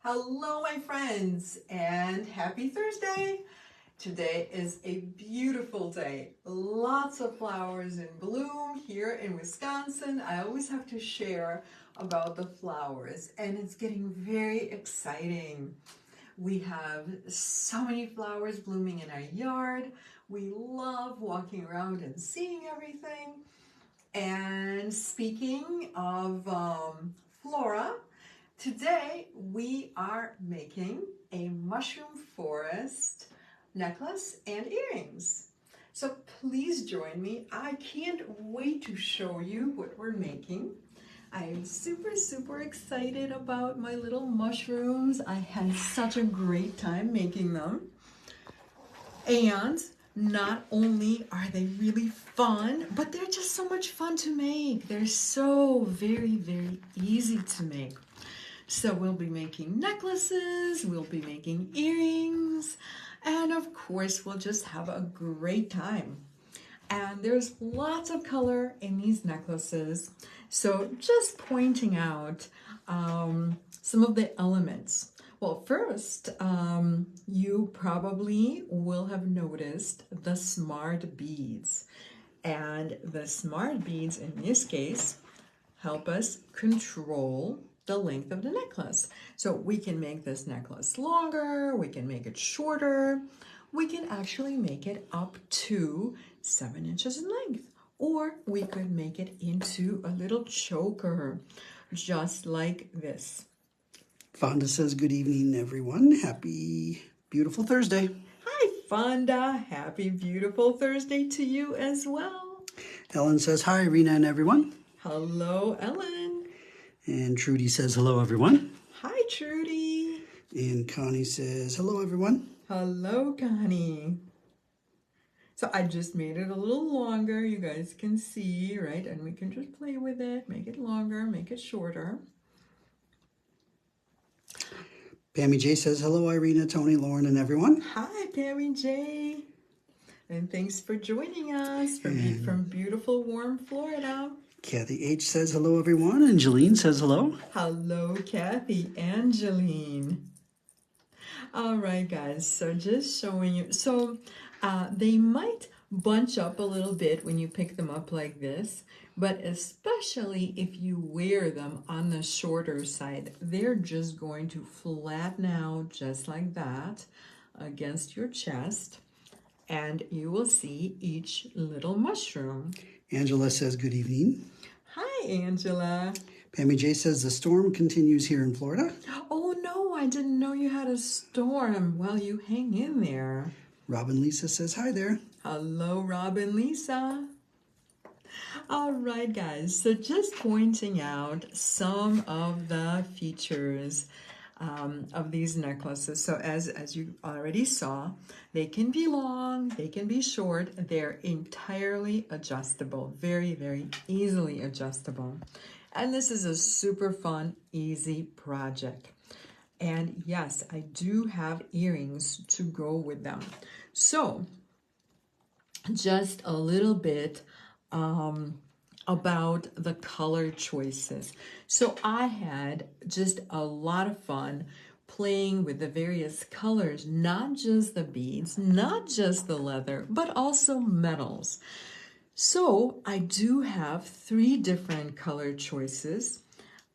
Hello, my friends, and happy Thursday. Today is a beautiful day. Lots of flowers in bloom here in Wisconsin. I always have to share about the flowers, and it's getting very exciting. We have so many flowers blooming in our yard. We love walking around and seeing everything. And speaking of flora, today we are making a mushroom forest necklace and earrings. So please join me. I can't wait to show you what we're making. I am super excited about my little mushrooms. I had such a great time making them. And not only are they really fun, but they're just so much fun to make. They're so very easy to make. So we'll be making necklaces, we'll be making earrings, and of course we'll just have a great time. And there's lots of color in these necklaces. So just pointing out some of the elements. Well, first, you probably will have noticed the smart beads. And the smart beads, in this case, help us control the length of the necklace. So we can make this necklace longer, we can make it shorter, we can actually make it up to 7 inches in length. Or we could make it into a little choker, just like this. Fonda says, good evening, everyone. Happy, beautiful Thursday. Hi, Fonda. Happy, beautiful Thursday to you as well. Ellen says, hi, Irina and everyone. Hello, Ellen. And Trudy says, hello, everyone. Hi, Trudy. And Connie says, hello, everyone. Hello, Connie. So I just made it a little longer. You guys can see, right? And we can just play with it, make it longer, make it shorter. Pammy J says, hello, Irina, Tony, Lauren, and everyone. Hi, Pammy J. And thanks for joining us from beautiful, warm Florida. Kathy H says, hello, everyone. And Jeline says, hello. Hello, Kathy and Jeline. All right, guys, so just showing you. So they might bunch up a little bit when you pick them up like this, but especially if you wear them on the shorter side, they're just going to flatten out just like that against your chest, and you will see each little mushroom. Angela says, good evening. Hi, Angela. Pammy J says, the storm continues here in Florida. Oh, no, I didn't know you had a storm. Well, you hang in there. Robin Lisa says, hi there. Hello, Robin Lisa. All right, guys, so just pointing out some of the features of these necklaces. So as you already saw, they can be long, they can be short, they're entirely adjustable, very easily adjustable. And this is a super fun, easy project. And yes, I do have earrings to go with them. So just a little bit about the color choices. So I had just a lot of fun playing with the various colors, not just the beads, not just the leather, but also metals. So I do have 3 different color choices,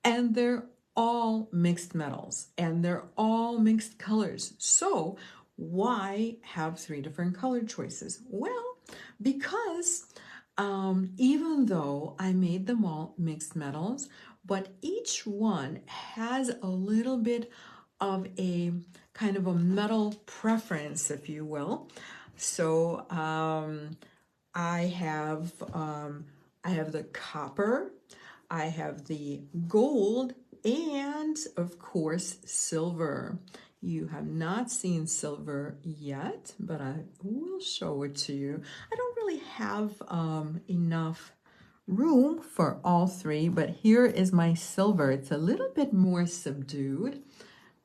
and they're all mixed metals and they're all mixed colors. So why have 3 different color choices? Well, because even though I made them all mixed metals, but each one has a little bit of a kind of a metal preference, if you will. So I have the copper, I have the gold, and of course silver. You have not seen silver yet, but I will show it to you. I don't really have enough room for all 3, but here is my silver. It's a little bit more subdued,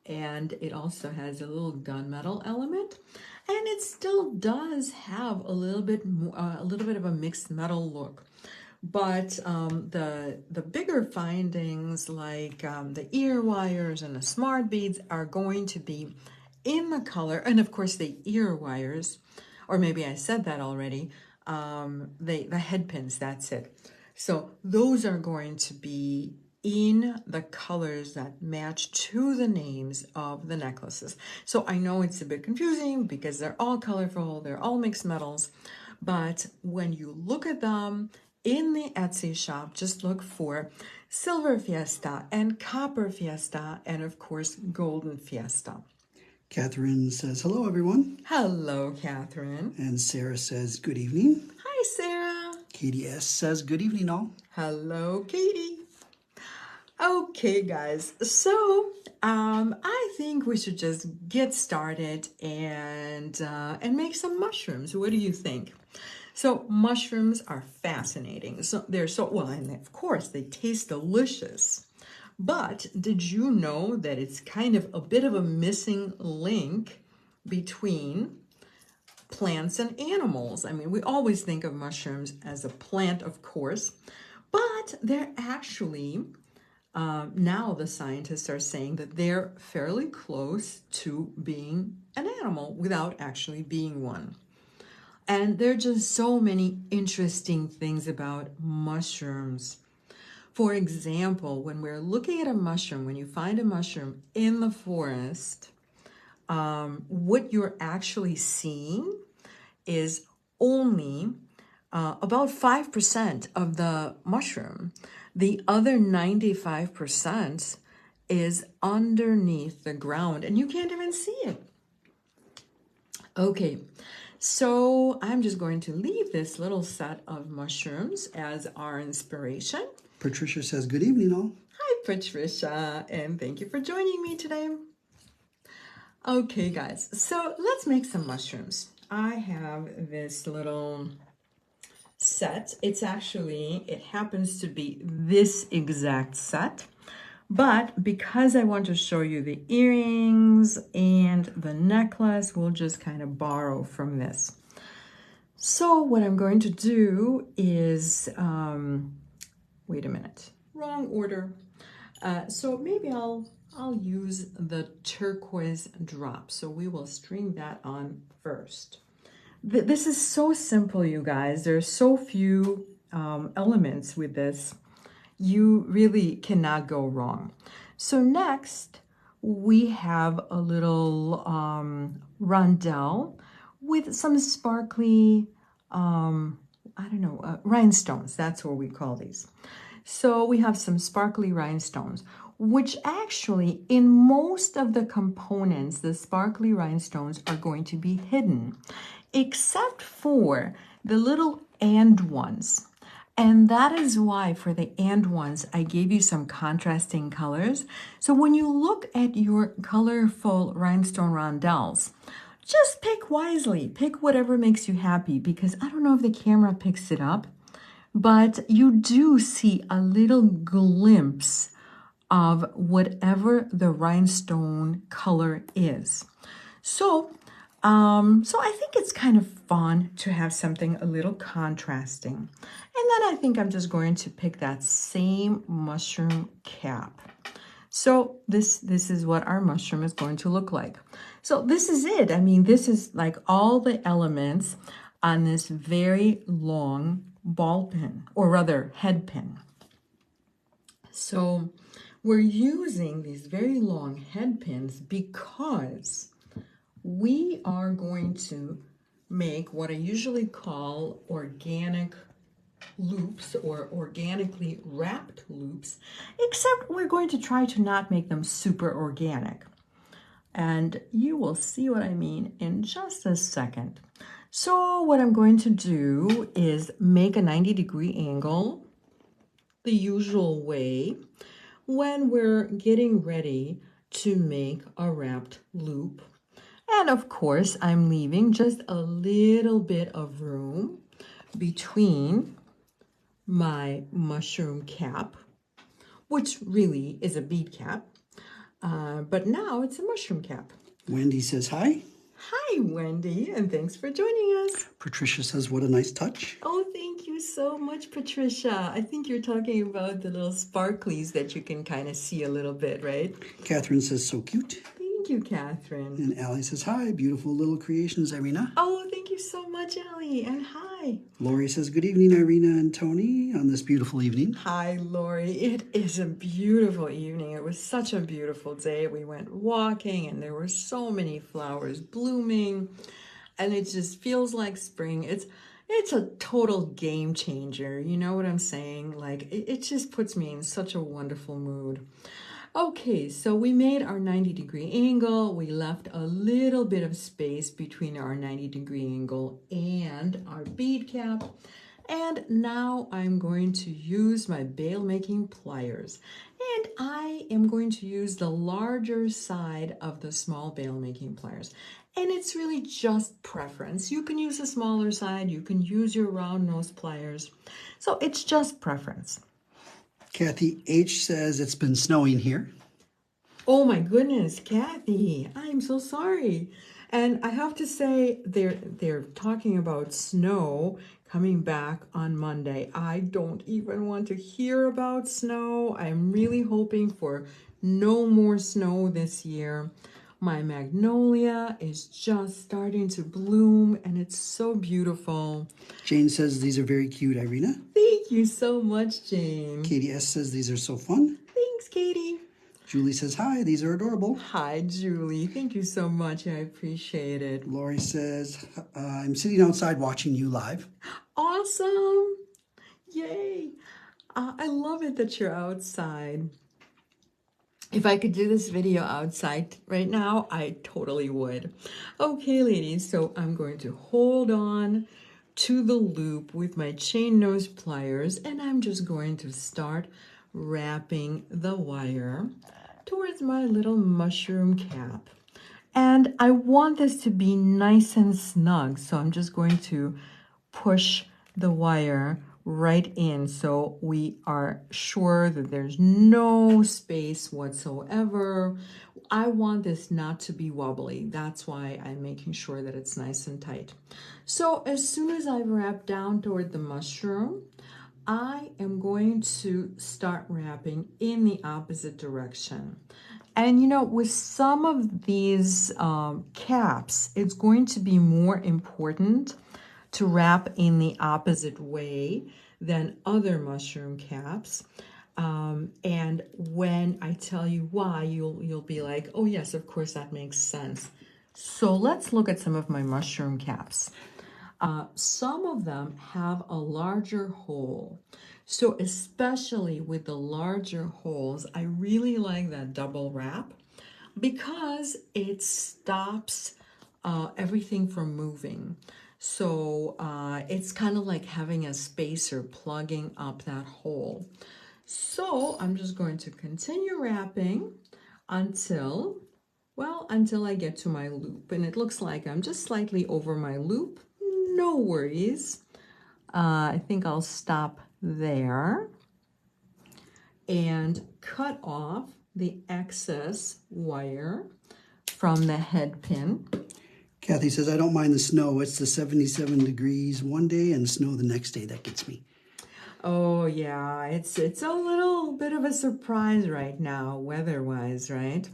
and it also has a little gunmetal element, and it still does have a little bit more, a little bit of a mixed metal look. But the bigger findings, like the ear wires and the smart beads, are going to be in the color, and of course the ear wires, or maybe I said that already. The head pins, that's it. So those are going to be in the colors that match to the names of the necklaces. So I know it's a bit confusing because they're all colorful, they're all mixed metals, but when you look at them in the Etsy shop, just look for Silver Fiesta and Copper Fiesta and of course Golden Fiesta. Catherine says, hello, everyone. Hello, Catherine. And Sarah says, good evening. Hi, Sarah. Katie S. says, good evening, all. Hello, Katie. Okay, guys, so I think we should just get started and make some mushrooms. What do you think? So mushrooms are fascinating. So they're so, well, and of course they taste delicious. But did you know that it's kind of a bit of a missing link between plants and animals? I mean, we always think of mushrooms as a plant, of course, but they're actually, now the scientists are saying that they're fairly close to being an animal without actually being one. And there are just so many interesting things about mushrooms. For example, when we're looking at a mushroom, when you find a mushroom in the forest, what you're actually seeing is only about 5% of the mushroom. The other 95% is underneath the ground, and you can't even see it. Okay, so I'm just going to leave this little set of mushrooms as our inspiration. Patricia says, good evening, all. Hi, Patricia, and thank you for joining me today. Okay, guys, so let's make some mushrooms. I have this little set. It's actually, it happens to be this exact set, but because I want to show you the earrings and the necklace, we'll just kind of borrow from this. So what I'm going to do is, wait a minute, wrong order. So maybe I'll use the turquoise drop. So we will string that on first. This is so simple, you guys. There's so few elements with this. You really cannot go wrong. So next, we have a little rondelle with some sparkly, rhinestones. That's what we call these. So we have some sparkly rhinestones, which actually in most of the components, the sparkly rhinestones are going to be hidden, except for the little and ones. And that is why for the and ones, I gave you some contrasting colors. So when you look at your colorful rhinestone rondelles, just pick wisely, pick whatever makes you happy, because I don't know if the camera picks it up, but you do see a little glimpse of whatever the rhinestone color is. So I think it's kind of fun to have something a little contrasting. And then I think I'm just going to pick that same mushroom cap. So this is what our mushroom is going to look like. So this is it. I mean, this is like all the elements on this very long ball pin, or rather head pin. So we're using these very long head pins because we are going to make what I usually call organic loops or organically wrapped loops, except we're going to try to not make them super organic. And you will see what I mean in just a second. So what I'm going to do is make a 90-degree angle the usual way when we're getting ready to make a wrapped loop. And of course, I'm leaving just a little bit of room between my mushroom cap, which really is a bead cap, but now it's a mushroom cap. Wendy says hi. Hi, Wendy, and thanks for joining us. Patricia says, what a nice touch. Oh, thank you so much, Patricia. I think you're talking about the little sparklies that you can kind of see a little bit, right? Catherine says, so cute. Thank you, Catherine. And Allie says, hi, beautiful little creations, Irina. Oh, thank you so much, Ellie, and hi. Lori says, good evening, Irina and Tony, on this beautiful evening. Hi, Lori. It is a beautiful evening. It was such a beautiful day. We went walking, and there were so many flowers blooming, and it just feels like spring. It's a total game changer. You know what I'm saying? Like, it just puts me in such a wonderful mood. Okay, so we made our 90-degree angle. We left a little bit of space between our 90-degree angle and our bead cap. And now I'm going to use my bail making pliers. And I am going to use the larger side of the small bail making pliers. And it's really just preference. You can use a smaller side, you can use your round nose pliers. So it's just preference. Kathy H says, it's been snowing here. Oh my goodness, Kathy, I'm so sorry. And I have to say, they're talking about snow coming back on Monday. I don't even want to hear about snow. I'm really hoping for no more snow this year. My magnolia is just starting to bloom, and it's so beautiful. Jane says, these are very cute, Irina. Thank you so much, Jane. Katie S says, these are so fun. Thanks, Katie. Julie says, hi, these are adorable. Hi, Julie. Thank you so much. I appreciate it. Lori says, I'm sitting outside watching you live. Awesome. Yay. I love it that you're outside. If I could do this video outside right now, I totally would. Okay, ladies, so I'm going to hold on to the loop with my chain nose pliers, and I'm just going to start wrapping the wire towards my little mushroom cap. And I want this to be nice and snug, so I'm just going to push the wire right in so we are sure that there's no space whatsoever. I want this not to be wobbly. That's why I'm making sure that it's nice and tight. So as soon as I've wrapped down toward the mushroom, I am going to start wrapping in the opposite direction. And you know, with some of these caps, it's going to be more important to wrap in the opposite way than other mushroom caps. And when I tell you why, you'll be like, oh yes, of course that makes sense. So let's look at some of my mushroom caps. Some of them have a larger hole. So especially with the larger holes, I really like that double wrap because it stops everything from moving. So it's kind of like having a spacer plugging up that hole. So I'm just going to continue wrapping until I get to my loop. And it looks like I'm just slightly over my loop. No worries. I think I'll stop there and cut off the excess wire from the head pin. Kathy says, I don't mind the snow. It's the 77 degrees one day and snow the next day that gets me. Oh yeah, it's a little bit of a surprise right now, weather-wise, right?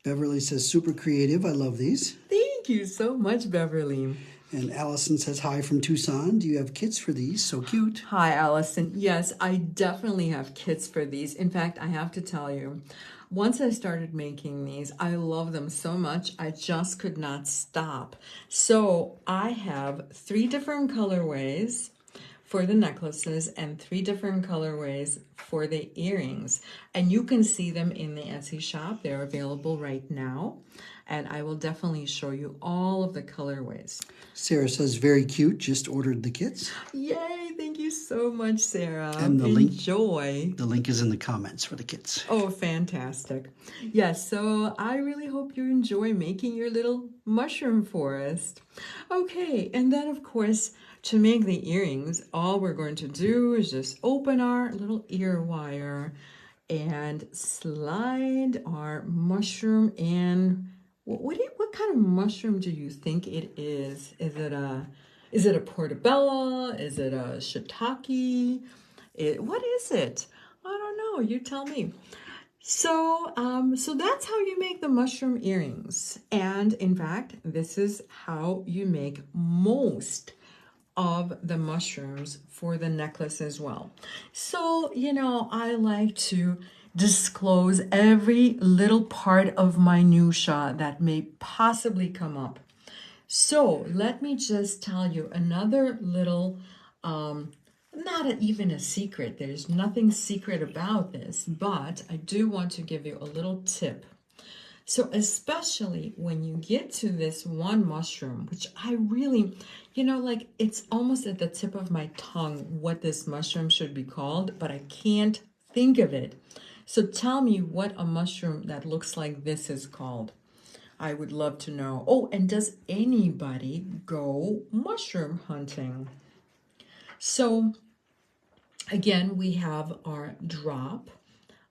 Beverly says, super creative. I love these. Thank you so much, Beverly. And Allison says, hi from Tucson. Do you have kits for these? So cute. Hi, Allison. Yes, I definitely have kits for these. In fact, I have to tell you, once I started making these, I love them so much, I just could not stop. So I have 3 different colorways for the necklaces and 3 different colorways for the earrings. And you can see them in the Etsy shop. They're available right now. And I will definitely show you all of the colorways. Sarah says, very cute. Just ordered the kits. Yay, thank you so much, Sarah. And the Enjoy. The link is in the comments for the kits. Oh, fantastic. Yes, so I really hope you enjoy making your little mushroom forest. Okay, and then of course, to make the earrings, all we're going to do is just open our little ear wire and slide our mushroom in. What what kind of mushroom do you think it is? Is it a portobello? Is it a shiitake? What is it? I don't know. You tell me. So, so that's how you make the mushroom earrings. And in fact, this is how you make most of the mushrooms for the necklace as well. So, I like to disclose every little part of minutia that may possibly come up. So let me just tell you another little, even a secret. There's nothing secret about this, but I do want to give you a little tip. So especially when you get to this one mushroom, which I really, like it's almost at the tip of my tongue what this mushroom should be called, but I can't think of it. So tell me what a mushroom that looks like this is called. I would love to know. Oh, and does anybody go mushroom hunting? So again, we have our drop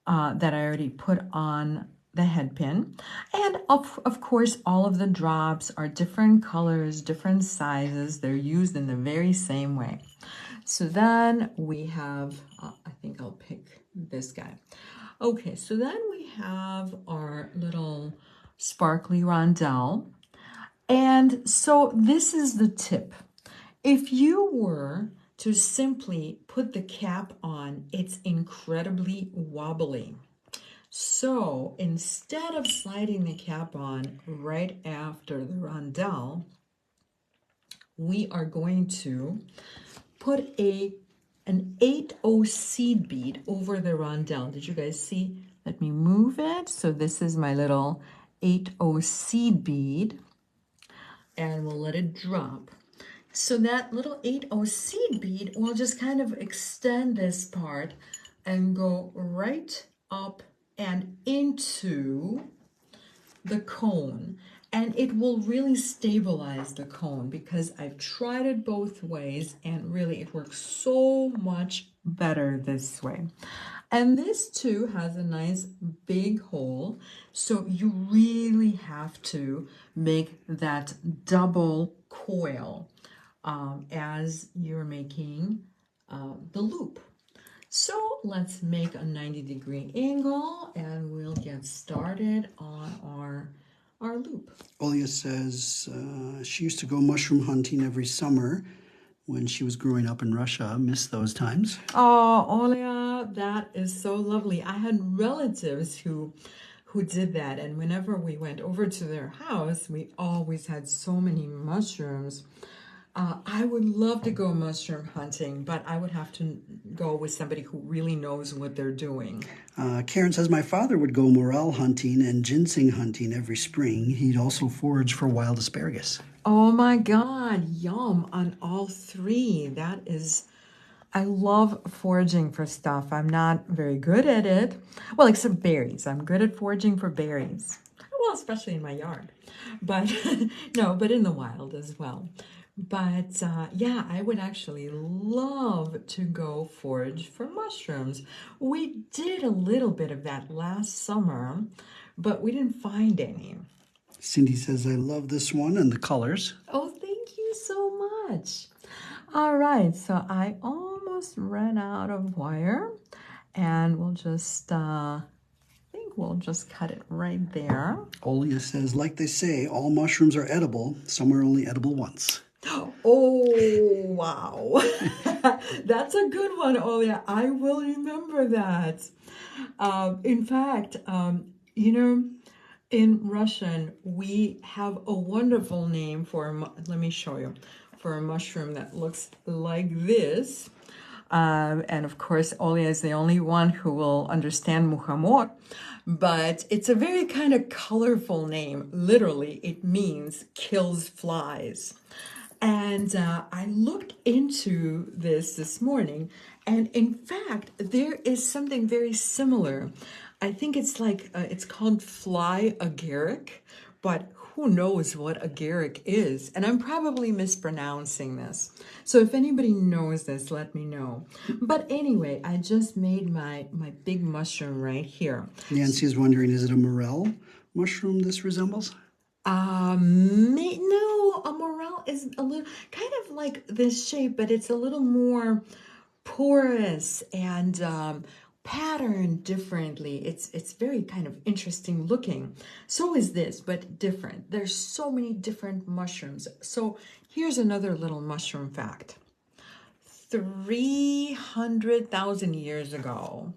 that I already put on the head pin. And of course, all of the drops are different colors, different sizes. They're used in the very same way. So then we have, I think I'll pick this guy. Okay, so then we have our little sparkly rondelle. And so this is the tip. If you were to simply put the cap on, it's incredibly wobbly. So instead of sliding the cap on right after the rondelle, we are going to put an 8/0 seed bead over the rondelle. Did you guys see? Let me move it. So this is my little 8/0 seed bead, and we'll let it drop. So that little 8/0 seed bead will just kind of extend this part and go right up and into the cone. And it will really stabilize the cone because I've tried it both ways and really it works so much better this way. And this too has a nice big hole, so you really have to make that double coil as you're making the loop. So let's make a 90-degree angle and we'll get started on our loop. Olya says she used to go mushroom hunting every summer when she was growing up in Russia. Miss those times. Oh, Olya, that is so lovely. I had relatives who did that, and whenever we went over to their house, we always had so many mushrooms. I would love to go mushroom hunting, but I would have to go with somebody who really knows what they're doing. Karen says, my father would go morel hunting and ginseng hunting every spring. He'd also forage for wild asparagus. Oh my God, yum on all three. That is, I love foraging for stuff. I'm not very good at it. Well, except berries. I'm good at foraging for berries. Well, especially in my yard. But no, but in the wild as well. But yeah, I would actually love to go forage for mushrooms. We did a little bit of that last summer, but we didn't find any. Cindy says, I love this one and the colors. Oh, thank you so much. All right, so I almost ran out of wire, and we'll just, I think we'll just cut it right there. Olya says, like they say, all mushrooms are edible. Some are only edible once. Oh, wow. That's a good one, Olya. I will remember that. In fact, in Russian, we have a wonderful name for, let me show you, for a mushroom that looks like this. And of course, Olya is the only one who will understand muhamor, but it's a very kind of colorful name. Literally, it means kills flies. And I looked into this morning, and in fact, there is something very similar. I think it's like, it's called fly agaric, but who knows what agaric is? And I'm probably mispronouncing this. So if anybody knows this, let me know. But anyway, I just made my big mushroom right here. Nancy is wondering, is it a morel mushroom this resembles? No, a morel is a little kind of like this shape, but it's a little more porous and patterned differently. It's very kind of interesting looking. So is this, but different. There's so many different mushrooms. So here's another little mushroom fact. 300,000 years ago,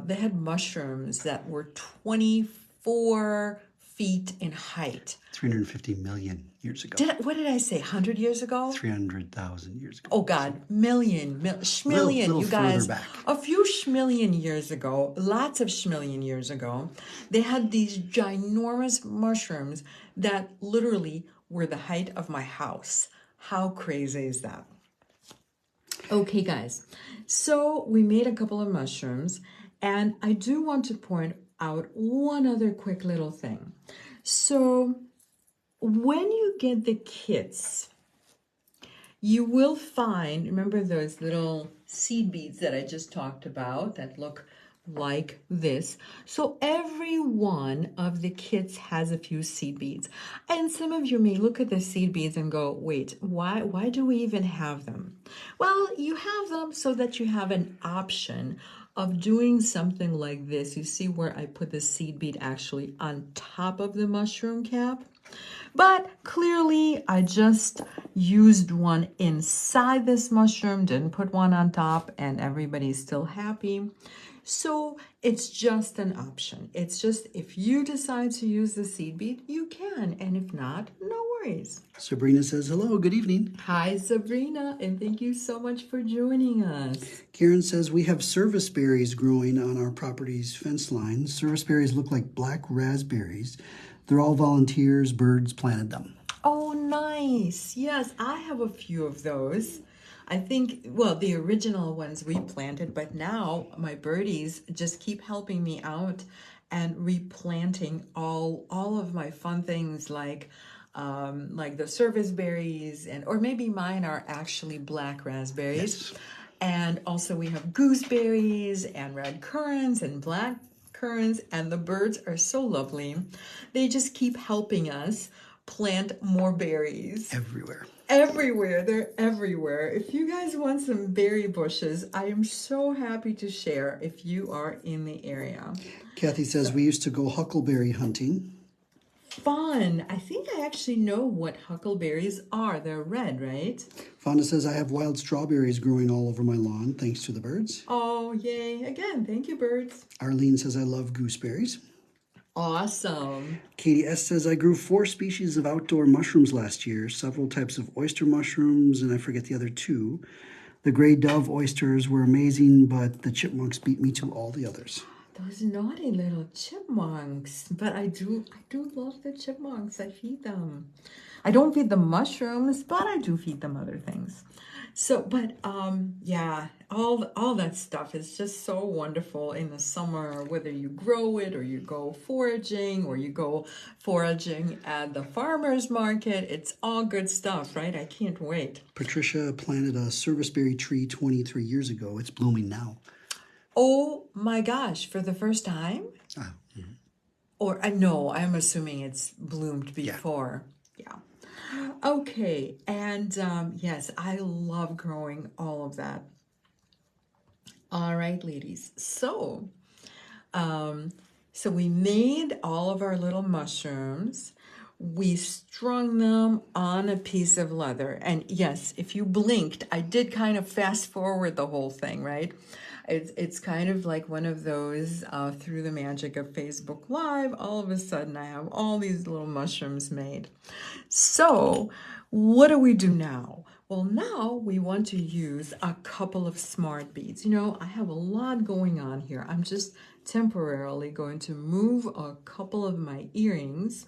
they had mushrooms that were 24 feet in height. 350 million years ago. What did I say? 100 years ago? 300,000 years ago. Oh God, schmillion, Little you guys. further back. A few schmillion years ago, lots of schmillion years ago, they had these ginormous mushrooms that literally were the height of my house. How crazy is that? Okay, guys, so we made a couple of mushrooms, and I do want to point out one other quick little thing. So when you get the kits, you will find, remember those little seed beads that I just talked about that look like this? So every one of the kits has a few seed beads. And some of you may look at the seed beads and go, wait, why do we even have them? Well, you have them so that you have an option of doing something like this. You see where I put the seed bead actually on top of the mushroom cap? But clearly I just used one inside this mushroom, didn't put one on top, and everybody's still happy. So it's just an option. It's just if you decide to use the seed bead, you can. And if not, no worries. Sabrina says, hello, good evening. Hi, Sabrina, and thank you so much for joining us. Karen says, we have service berries growing on our property's fence line. Service berries look like black raspberries. They're all volunteers, birds planted them. Oh, nice. Yes, I have a few of those. I think, well, the original ones we planted, but now my birdies just keep helping me out and replanting all of my fun things like the service berries, and or maybe mine are actually black raspberries. Yes. And also we have gooseberries and red currants and black currants, and the birds are so lovely. They just keep helping us plant more berries. Everywhere. Everywhere. They're everywhere. If you guys want some berry bushes, I am so happy to share if you are in the area. Kathy says, we used to go huckleberry hunting. Fun. I think I actually know what huckleberries are. They're red, right? Fonda says, I have wild strawberries growing all over my lawn, thanks to the birds. Oh, yay. Again, thank you, birds. Arlene says, I love gooseberries. Awesome. Katie S. says, I grew 4 species of outdoor mushrooms last year, several types of oyster mushrooms, and I forget the other 2. The gray dove oysters were amazing, but the chipmunks beat me to all the others. Those naughty little chipmunks. But I do love the chipmunks. I feed them. I don't feed them mushrooms, but I do feed them other things. So, but yeah, all that stuff is just so wonderful in the summer, whether you grow it or you go foraging or you go foraging at the farmer's market. It's all good stuff, right? I can't wait. Patricia planted a serviceberry tree 23 years ago. It's blooming now. Oh my gosh, for the first time? Oh, mm-hmm. Or no, I'm assuming it's bloomed before. Yeah. Okay, and yes, I love growing all of that. All right, ladies. So we made all of our little mushrooms. We strung them on a piece of leather. And yes, if you blinked, I did kind of fast forward the whole thing, right? It's kind of like one of those through the magic of Facebook Live, all of a sudden I have all these little mushrooms made. So what do we do now? Well, now we want to use a couple of smart beads. You know, I have a lot going on here. I'm just temporarily going to move a couple of my earrings,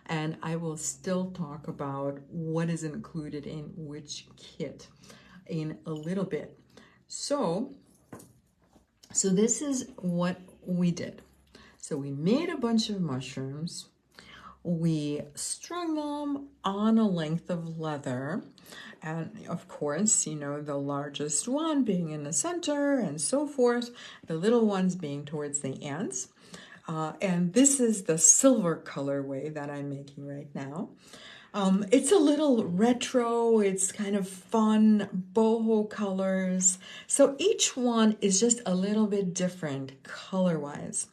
and I will still talk about what is included in which kit in a little bit. So this is what we did. So we made a bunch of mushrooms. We strung them on a length of leather. And of course, you know, the largest one being in the center and so forth, the little ones being towards the ends. And this is the silver colorway that I'm making right now. It's a little retro, it's kind of fun, boho colors. So each one is just a little bit different color-wise.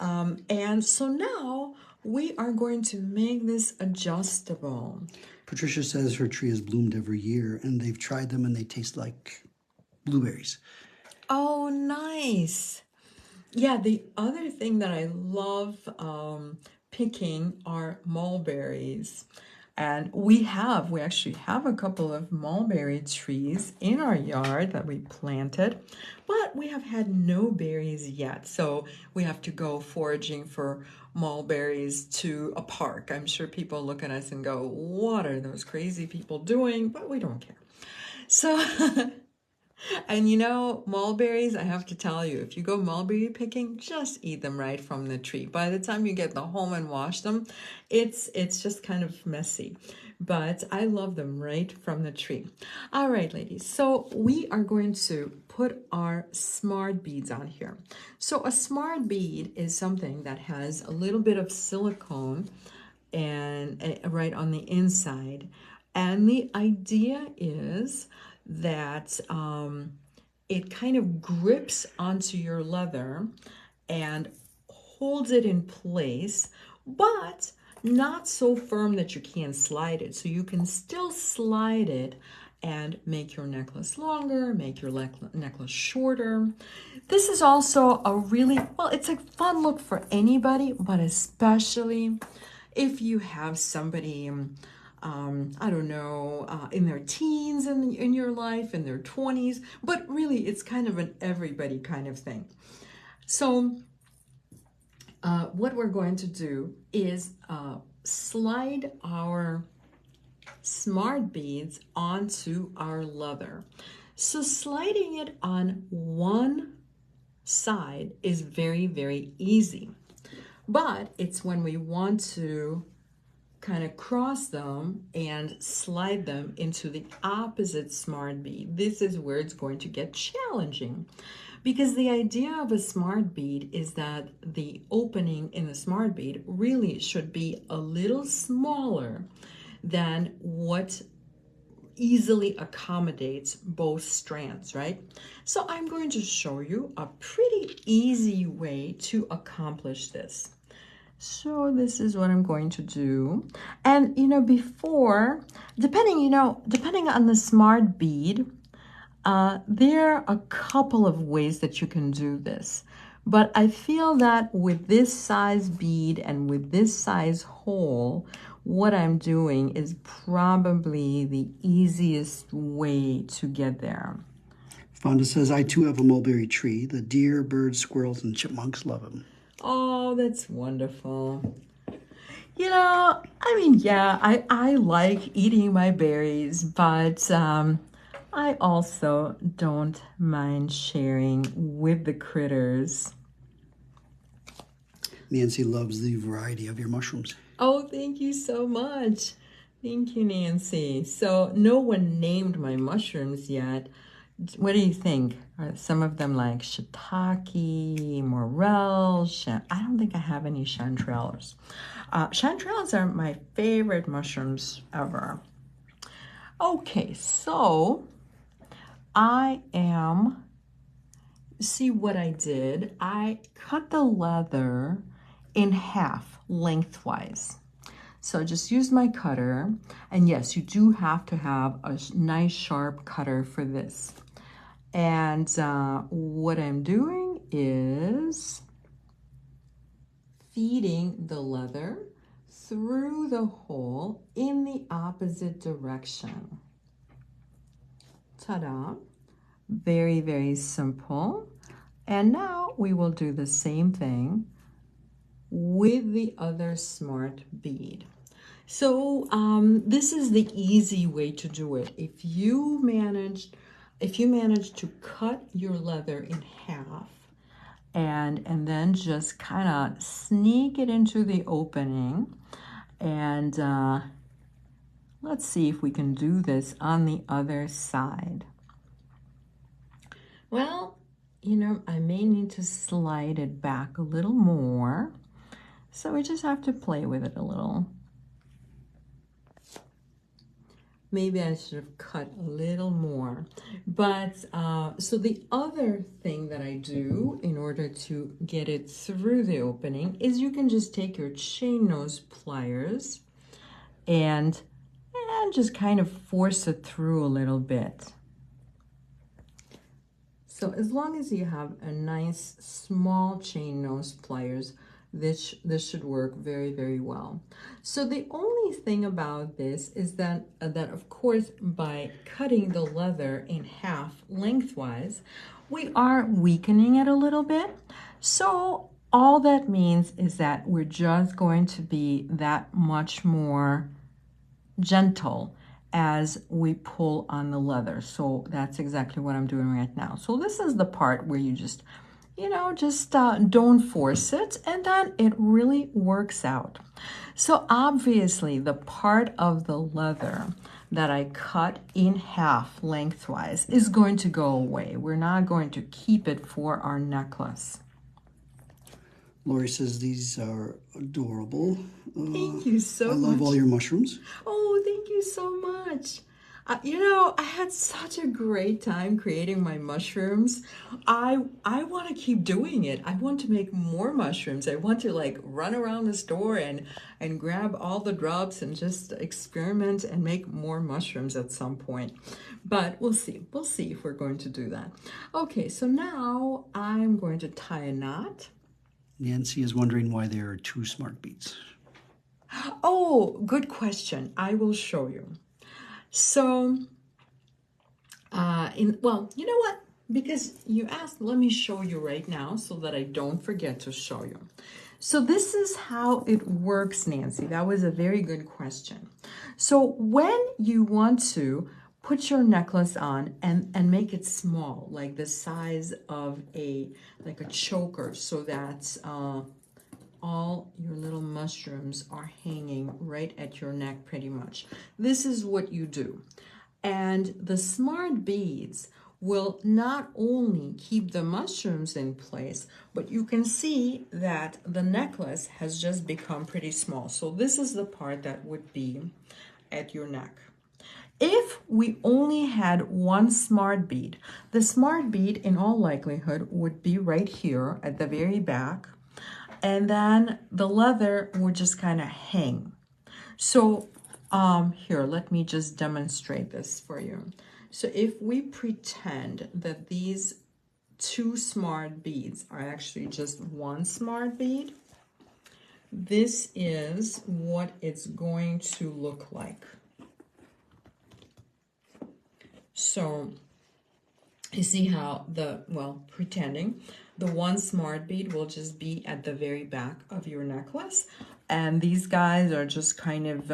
And so now we are going to make this adjustable. Patricia says her tree has bloomed every year, and they've tried them and they taste like blueberries. Oh, nice. Yeah, the other thing that I love picking are mulberries. And we actually have a couple of mulberry trees in our yard that we planted, but we have had no berries yet. So we have to go foraging for mulberries to a park. I'm sure people look at us and go, what are those crazy people doing? But we don't care. So and you know, mulberries, I have to tell you, if you go mulberry picking, just eat them right from the tree. By the time you get them home and wash them, it's just kind of messy. But I love them right from the tree. All right, ladies, so we are going to put our smart beads on here. So a smart bead is something that has a little bit of silicone and right on the inside. And the idea is that it kind of grips onto your leather and holds it in place, but not so firm that you can't slide it. So you can still slide it and make your necklace longer, make your necklace shorter. This is also a really, well, it's a fun look for anybody, but especially if you have somebody I don't know, in their teens in your life, in their 20s, but really it's kind of an everybody kind of thing. So what we're going to do is slide our smart beads onto our leather. So sliding it on one side is very, very easy, but it's when we want to kind of cross them and slide them into the opposite smart bead. This is where it's going to get challenging, because the idea of a smart bead is that the opening in the smart bead really should be a little smaller than what easily accommodates both strands, right? So I'm going to show you a pretty easy way to accomplish this. So this is what I'm going to do. And before, depending on the smart bead, there are a couple of ways that you can do this. But I feel that with this size bead and with this size hole, what I'm doing is probably the easiest way to get there. Fonda says, I too have a mulberry tree. The deer, birds, squirrels, and chipmunks love him. Oh, that's wonderful. Yeah, I like eating my berries, but I also don't mind sharing with the critters. Nancy loves the variety of your mushrooms. Oh, thank you so much. Thank you, Nancy. So no one named my mushrooms yet. What do you think? Are some of them like shiitake, morel? I don't think I have any chanterelles. Chanterelles are my favorite mushrooms ever. Okay, so see what I did? I cut the leather in half lengthwise. So just use my cutter. And yes, you do have to have a nice sharp cutter for this. And what I'm doing is feeding the leather through the hole in the opposite direction. Ta-da! Very, very simple. And now we will do the same thing with the other smart bead. So this is the easy way to do it. If you manage to cut your leather in half and then just kind of sneak it into the opening, and let's see if we can do this on the other side. Well, you know, I may need to slide it back a little more. So we just have to play with it a little. Maybe I should have cut a little more. But so the other thing that I do in order to get it through the opening is you can just take your chain nose pliers and just kind of force it through a little bit. So as long as you have a nice small chain nose pliers, this should work very, very well. So the only thing about this is that of course by cutting the leather in half lengthwise, we are weakening it a little bit. So all that means is that we're just going to be that much more gentle as we pull on the leather. So that's exactly what I'm doing right now. So this is the part where you just, you know, just don't force it, and then it really works out. So obviously the part of the leather that I cut in half lengthwise is going to go away. We're not going to keep it for our necklace. Lori says these are adorable. Thank you so I much. love all your mushrooms. Oh, thank you so much. You know, I had such a great time creating my mushrooms. I want to keep doing it. I want to make more mushrooms. I want to like run around the store and grab all the drops and just experiment and make more mushrooms at some point. But we'll see. We'll see if we're going to do that. Okay, so now I'm going to tie a knot. Nancy is wondering why there are 2 smart beads. Oh, good question. I will show you. So, well, you know what? Because you asked, let me show you right now so that I don't forget to show you. So this is how it works, Nancy. That was a very good question. So when you want to put your necklace on and make it small, like the size of like a choker, so that all your little mushrooms are hanging right at your neck pretty much. This is what you do. And the smart beads will not only keep the mushrooms in place, but you can see that the necklace has just become pretty small. So this is the part that would be at your neck. If we only had one smart bead, the smart bead in all likelihood would be right here at the very back, and then the leather would just kind of hang. So here, let me just demonstrate this for you. So if we pretend that these 2 smart beads are actually just one smart bead, this is what it's going to look like. So you see how pretending the one smart bead will just be at the very back of your necklace, and these guys are just kind of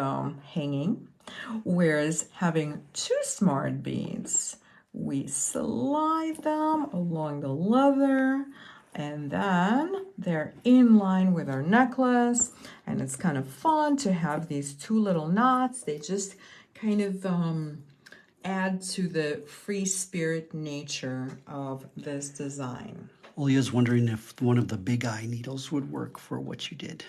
hanging. Whereas having 2 smart beads, we slide them along the leather, and then they're in line with our necklace, and it's kind of fun to have these 2 little knots. They just kind of add to the free spirit nature of this design. Olia's wondering if one of the big eye needles would work for what you did.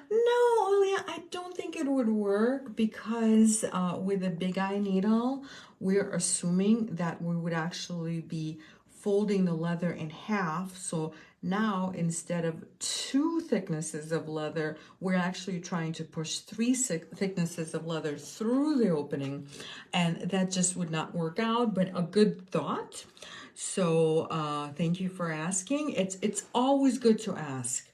No, Olia, I don't think it would work because with a big eye needle, we're assuming that we would actually be folding the leather in half. So now instead of 2 thicknesses of leather, we're actually trying to push 3 thicknesses of leather through the opening, and that just would not work out, but a good thought. So thank you for asking. It's always good to ask.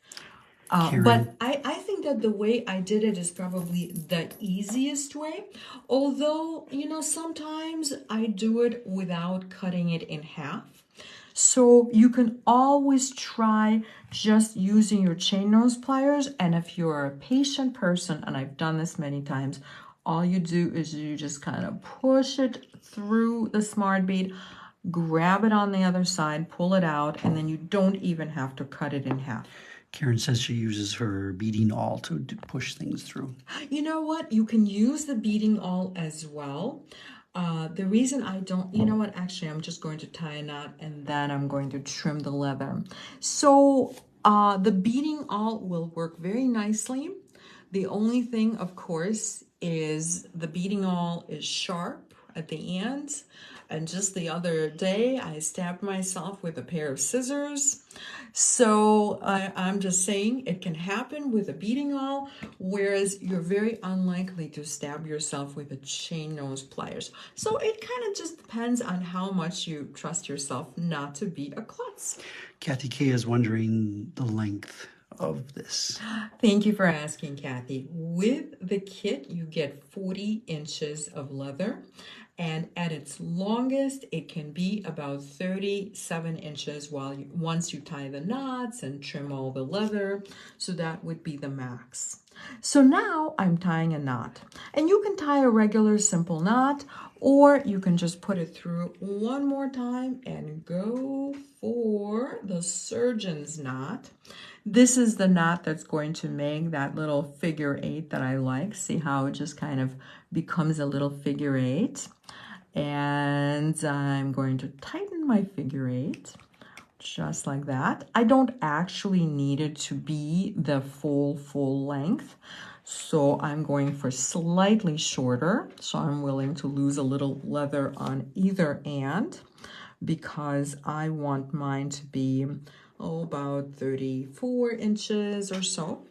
But I think that the way I did it is probably the easiest way. Although, you know, sometimes I do it without cutting it in half. So you can always try just using your chain nose pliers. And if you're a patient person, and I've done this many times, all you do is you just kind of push it through the smart bead, grab it on the other side, pull it out, and then you don't even have to cut it in half. Karen says she uses her beading awl to push things through. You know what? You can use the beading awl as well. The reason I don't, you know what, actually, I'm just going to tie a knot and then I'm going to trim the leather. So the beading awl will work very nicely. The only thing, of course, is the beading awl is sharp at the ends. And just the other day, I stabbed myself with a pair of scissors. So I'm just saying it can happen with a beading awl, whereas you're very unlikely to stab yourself with a chain nose pliers. So it kind of just depends on how much you trust yourself not to be a klutz. Kathy K is wondering the length of this. Thank you for asking, Kathy. With the kit, you get 40 inches of leather, and at its longest, it can be about 37 inches once you tie the knots and trim all the leather. So that would be the max. So now I'm tying a knot, and you can tie a regular simple knot, or you can just put it through one more time and go for the surgeon's knot. This is the knot that's going to make that little figure eight that I like. See how it just kind of becomes a little figure eight. And I'm going to tighten my figure eight just like that. I don't actually need it to be the full length. So I'm going for slightly shorter. So I'm willing to lose a little leather on either end because I want mine to be about 34 inches or so.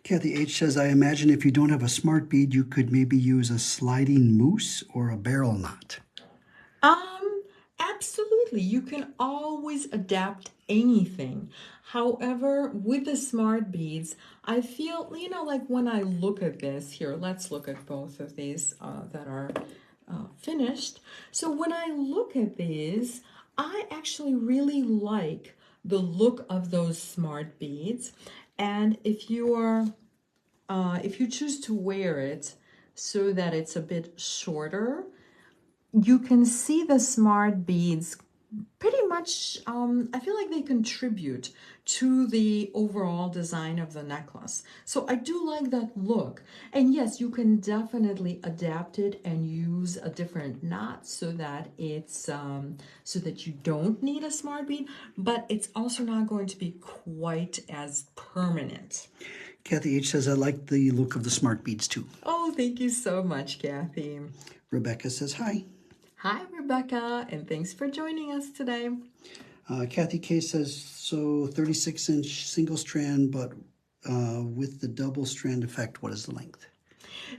Kathy H says, I imagine if you don't have a smart bead, you could maybe use a sliding moose or a barrel knot. Absolutely. You can always adapt anything. However, with the smart beads, I feel, you know, like when I look at this here, let's look at both of these that are finished. So when I look at these, I actually really like the look of those smart beads. And if you choose to wear it so that it's a bit shorter, you can see the smart beads pretty much, I feel like they contribute to the overall design of the necklace. So I do like that look. And yes, you can definitely adapt it and use a different knot so that it's, so that you don't need a smart bead, but it's also not going to be quite as permanent. Kathy H says, I like the look of the smart beads too. Oh, thank you so much, Kathy. Rebecca says, hi. Hi, Rebecca, and thanks for joining us today. Kathy K says, so 36-inch single strand, but with the double strand effect, what is the length?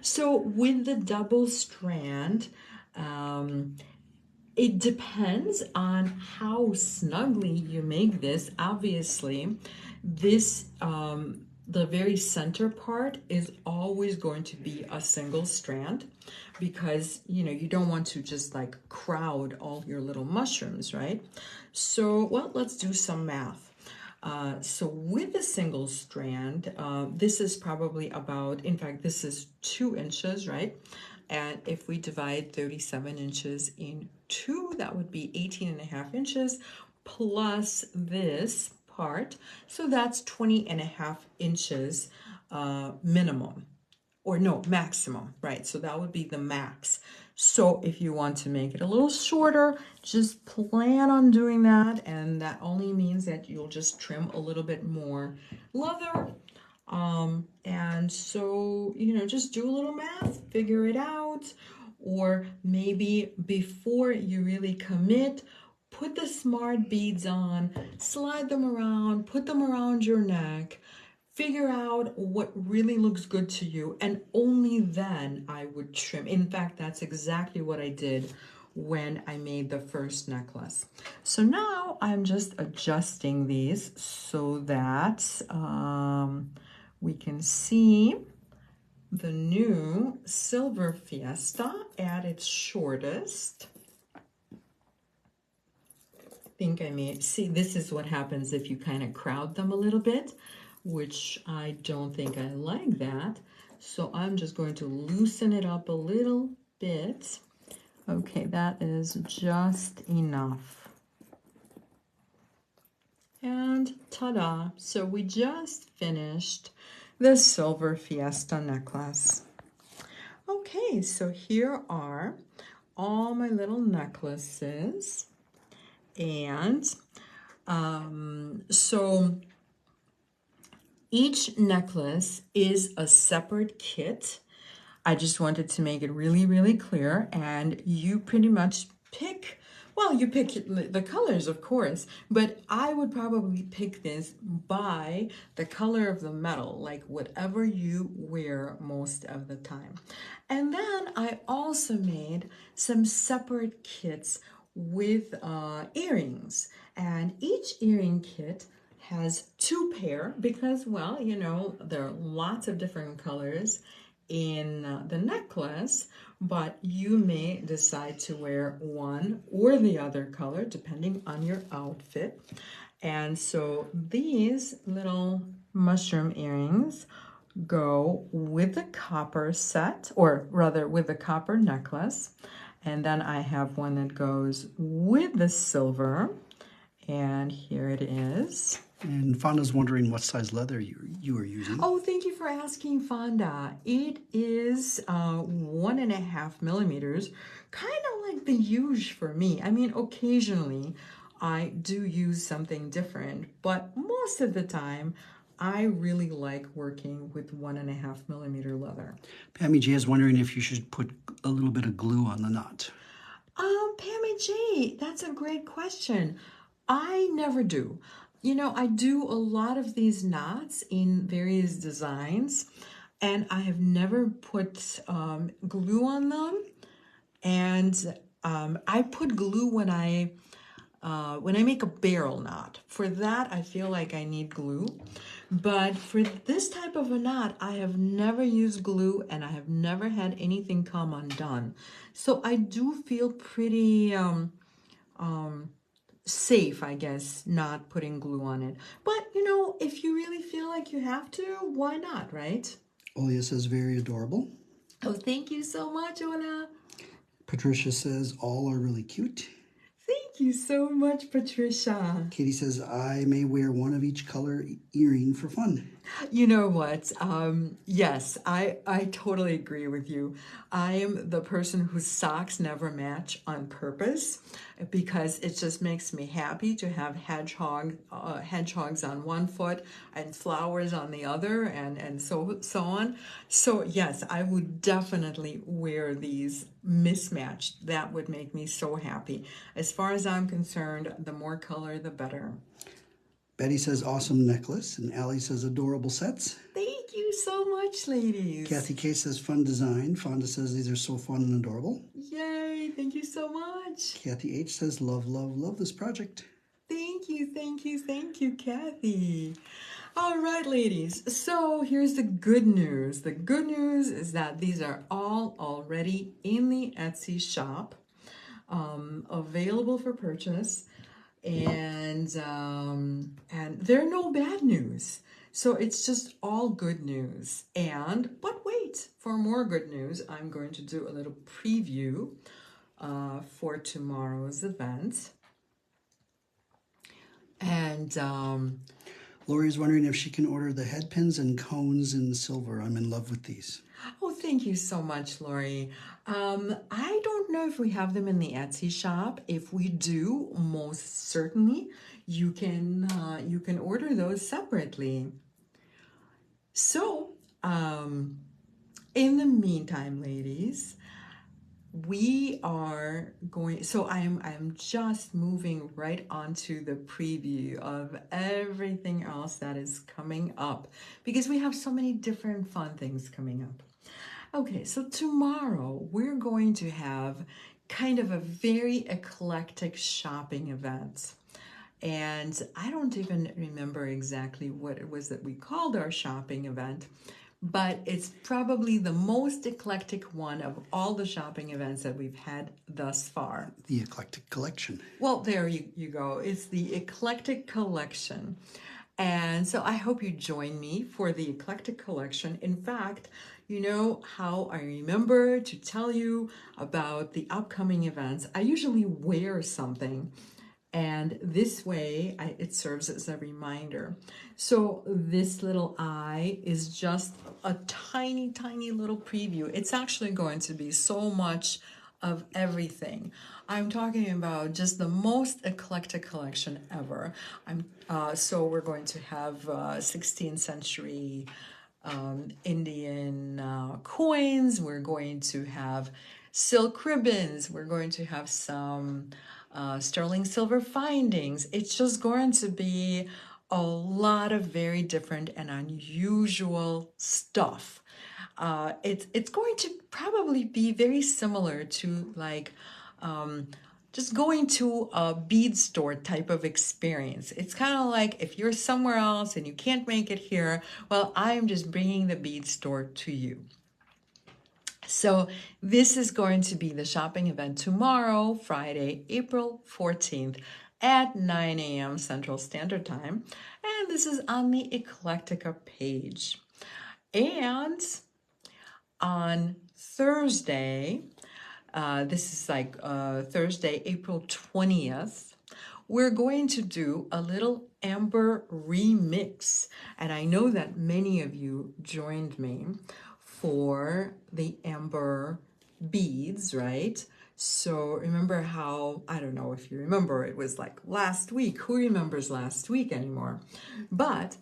So with the double strand, it depends on how snugly you make this. Obviously, this the very center part is always going to be a single strand because, you know, you don't want to just like crowd all your little mushrooms, right? So, well, let's do some math. So with a single strand, this is probably about, in fact, this is 2 inches, right? And if we divide 37 inches in 2, that would be 18.5 inches plus this part. So that's 20.5 inches minimum, or no, maximum, right? So that would be the max. So if you want to make it a little shorter, just plan on doing that. And that only means that you'll just trim a little bit more leather. And so, you know, just do a little math, figure it out. Or maybe before you really commit, put the smart beads on, slide them around, put them around your neck, figure out what really looks good to you, and only then I would trim. In fact, that's exactly what I did when I made the first necklace. So now I'm just adjusting these so that we can see the new Silver Fiesta at its shortest. I think I may see, this is what happens if you kind of crowd them a little bit, which I don't think I like that. So I'm just going to loosen it up a little bit. Okay, that is just enough. And ta-da! So we just finished the Silver Fiesta necklace. Okay, so here are all my little necklaces. And so each necklace is a separate kit. I just wanted to make it really, really clear. And you pretty much pick, well, you pick the colors, of course, but I would probably pick this by the color of the metal, like whatever you wear most of the time. And then I also made some separate kits with earrings. And each earring kit has 2 pair because, well, you know, there are lots of different colors in the necklace, but you may decide to wear one or the other color depending on your outfit. And so these little mushroom earrings go with the copper set, or rather with the copper necklace. And then I have one that goes with the silver. And here it is. And Fonda's wondering what size leather you are using. Oh, thank you for asking, Fonda. It is 1.5 millimeters, kind of like the huge for me. I mean, occasionally I do use something different, but most of the time I really like working with 1.5 millimeter leather. Pammy J is wondering if you should put a little bit of glue on the knot. Pammy J, that's a great question. I never do. You know, I do a lot of these knots in various designs, and I have never put glue on them. And I put glue when I make a barrel knot. For that, I feel like I need glue. But for this type of a knot, I have never used glue and I have never had anything come undone. So I do feel pretty safe, I guess, not putting glue on it. But, you know, if you really feel like you have to, why not, right? Olia says very adorable. Oh, thank you so much, Ola. Patricia says all are really cute. Thank you so much, Patricia. Katie says I may wear one of each color earring for fun. You know what? Yes, I totally agree with you. I am the person whose socks never match on purpose because it just makes me happy to have hedgehogs on one foot and flowers on the other and so on. So yes, I would definitely wear these mismatched. That would make me so happy. As far as I'm concerned, the more color, the better. Betty says awesome necklace, and Allie says adorable sets. Thank you so much, ladies. Kathy K says fun design. Fonda says these are so fun and adorable. Yay, thank you so much. Kathy H says love, love, love this project. Thank you, thank you, thank you, Kathy. All right, ladies, so here's the good news. The good news is that these are all already in the Etsy shop, available for purchase. And there are no bad news. So it's just all good news. But wait, for more good news, I'm going to do a little preview for tomorrow's event. And Lori's wondering if she can order the head pins and cones in silver. I'm in love with these. Oh, thank you so much, Lori. I don't know if we have them in the Etsy shop. If we do, most certainly you can order those separately. So, in the meantime, ladies, we are going, so I'm just moving right onto the preview of everything else that is coming up because we have so many different fun things coming up. Okay, so tomorrow we're going to have kind of a very eclectic shopping event. And I don't even remember exactly what it was that we called our shopping event, but it's probably the most eclectic one of all the shopping events that we've had thus far. The Eclectic Collection. Well, there you go. It's the Eclectic Collection. And so I hope you join me for the Eclectic Collection. In fact, you know how I remember to tell you about the upcoming events. I usually wear something, and this way it serves as a reminder. So this little eye is just a tiny, tiny little preview. It's actually going to be so much of everything. I'm talking about just the most eclectic collection ever. So we're going to have 16th century Indian coins. We're going to have silk ribbons. We're going to have some sterling silver findings. It's just going to be a lot of very different and unusual stuff. It's going to probably be very similar to like just going to a bead store type of experience. It's kind of like if you're somewhere else and you can't make it here, well, I'm just bringing the bead store to you. So this is going to be the shopping event tomorrow, Friday, April 14th at 9 a.m. Central Standard Time. And this is on the Eclectica page. And on Thursday, this is like Thursday, April 20th, we're going to do a little amber remix. And I know that many of you joined me for the amber beads, right? So remember how, I don't know if you remember, it was like last week. Who remembers last week anymore? But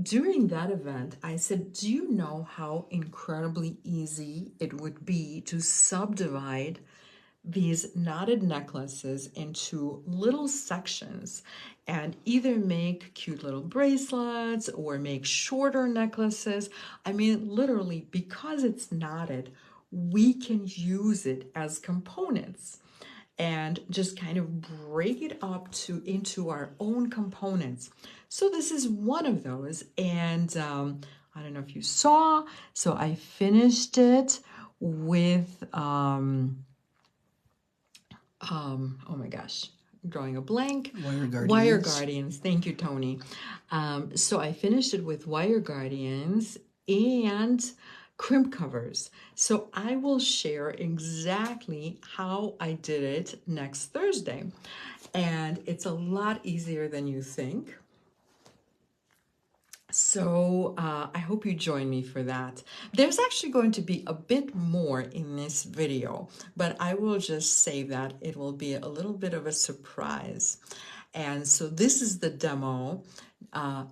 during that event, I said, do you know how incredibly easy it would be to subdivide these knotted necklaces into little sections and either make cute little bracelets or make shorter necklaces? I mean, literally, because it's knotted, we can use it as components and just kind of break it up into our own components. So this is one of those, and I don't know if you saw, so I finished it with oh my gosh, I'm drawing a blank. Wire Guardians. Wire Guardians. Thank you, Tony. So I finished it with Wire Guardians and crimp covers. So I will share exactly how I did it next Thursday. And it's a lot easier than you think. So I hope you join me for that. There's actually going to be a bit more in this video, but I will just say that it will be a little bit of a surprise. And so this is the demo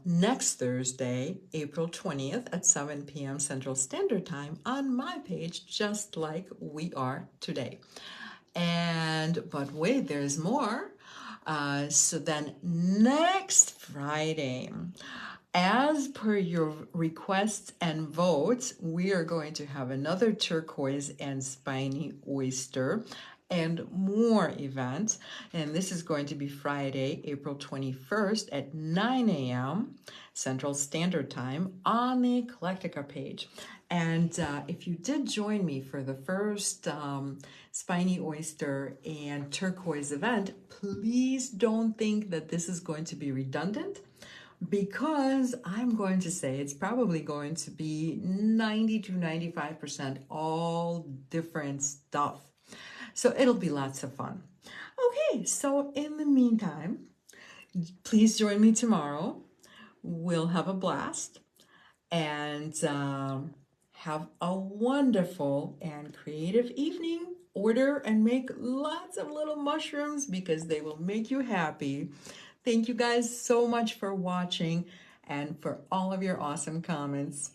next Thursday, April 20th at 7 p.m. Central Standard Time on my page, just like we are today. But wait, there's more. So then next Friday, as per your requests and votes, we are going to have another turquoise and spiny oyster and more event. And this is going to be Friday, April 21st at 9 a.m. Central Standard Time on the Eclectica page. And if you did join me for the first spiny oyster and turquoise event, please don't think that this is going to be redundant, because I'm going to say it's probably going to be 90 to 95% all different stuff. So it'll be lots of fun. Okay, so in the meantime, please join me tomorrow. We'll have a blast and have a wonderful and creative evening. Order and make lots of little mushrooms because they will make you happy. Thank you guys so much for watching and for all of your awesome comments.